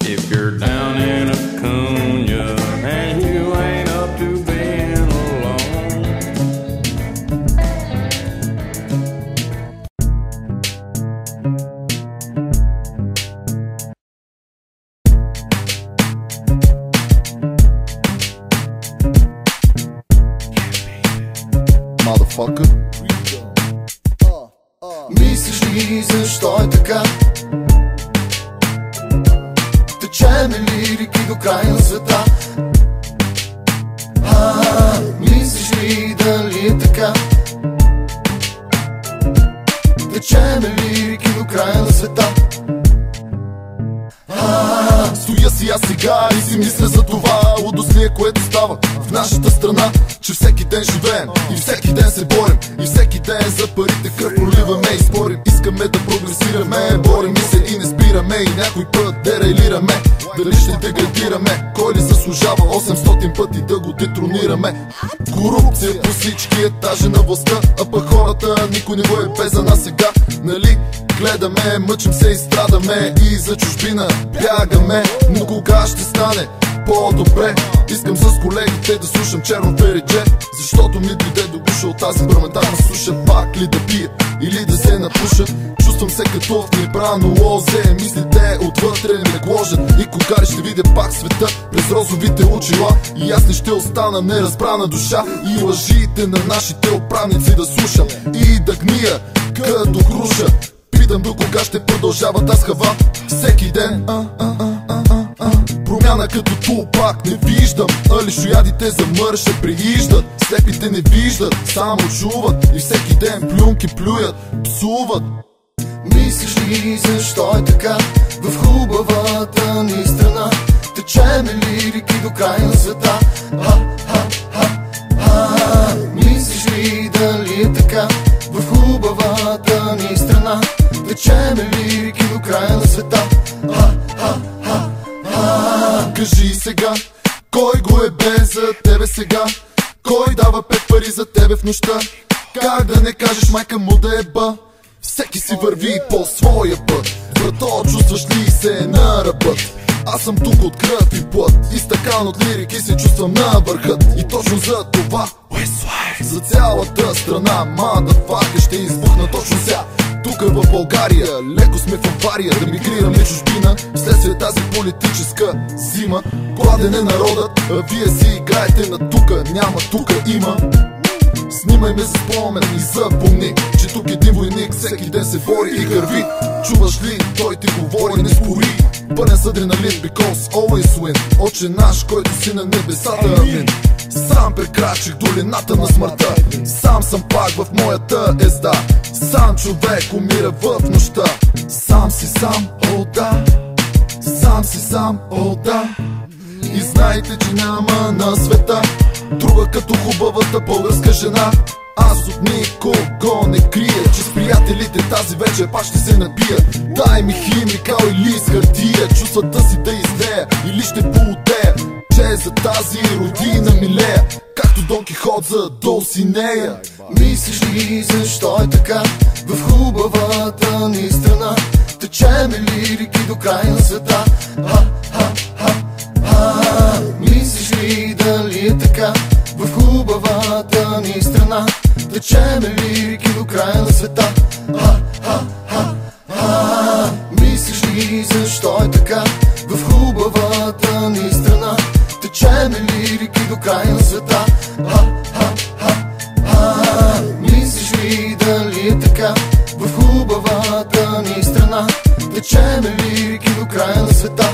If you're down in Acuna and you ain't up to being alone, Motherfucker. Мислиш ли защо е така? Течеме лирики до край на света. Мислиш ли дали е така? Течеме лирики до края на света. Стоя си аз сега и си мисля за това лудостие, което става в нашата страна. Че всеки ден живеем и всеки ден се борим, и всеки ден за парите кръв проливаме и спорим. Искаме да прогресираме, борим се и не спираме, и някой път дерайлираме. Дали ще деградираме? Кой ли заслужава 800 пъти да го детронираме? Корупция по всички етажи на властта, а пък хората никой не го е без за нас сега. Нали? Гледаме, мъчим се и страдаме, и за чужбина бягаме. Но кога ще стане по-добре? Искам с колегите да слушам черно передже, защото ми дойде до гуша от тази парламентарна суша. Пак ли да пия или да се напушат? Чувствам се като в небрано лозе, мислите отвътре ме гложат. И кога ли ще видя пак света през розовите очила, и аз не ще остана неразбрана душа, и лъжите на нашите управници да слушам и да гния като круша. Питам до кога ще продължава тази хава всеки ден. Промяна като Тупак не виждам, а лишоядите за мър ще прииждат. Слепите не виждат, само чуват, и всеки ден плюнки плюят, псуват. Мислиш ли защо е така в хубавата ни страна? Течеме лирики до край на света. Мислиш ли дали е така в хубавата ни страна? Течеме лирики до края на света. Кажи сега, кой го е без за тебе сега? Кой дава 5 пари за тебе в нощта? Как да не кажеш майка му да е ба? Всеки си върви по своя път. Брато, чувстваш ли се на ръбът? Аз съм тук от кръв и плът, и стакан от лирики се чувствам на върхът. И точно за това за цялата страна мадафака ще избухна точно сега. Тук в България леко сме в авария, да мигрираме чужбина вследствие тази политическа зима. Гладен е народът, а вие си играете на тука, няма тука има. Снимай ме за спомен и запомни, че тук един войник всеки ден се бори и гърви. Чуваш ли, той ти говори, не спори. Пълен с адреналин, because always win. Отче наш, който си на небесата, амин. Сам прекрачих долината на смъртта, сам съм пак в моята езда. Сам човек умира в нощта. Сам си сам, о да. Сам си сам, о да. И знаете, че няма на света друга като хубавата българска жена. Аз от никого не крия, че с приятелите тази вечер пак ще се напия. Дай ми химикал или с хартия, чувствата си да излея или ще поудея, че за тази родина милея, както Дон Кихот за Дулсинея. Мислиш ли защо е така в хубавата ни страна? Течеме лирики до край на света. Мислиш ли дали е така в хубавата ни страна? Течеме лирики до края на света. Мислиш ли защо е така в хубавата ни страна? Течеме лирики до края на света. Мислиш ли дали е така в хубавата ни страна? Течеме лирики до края на света.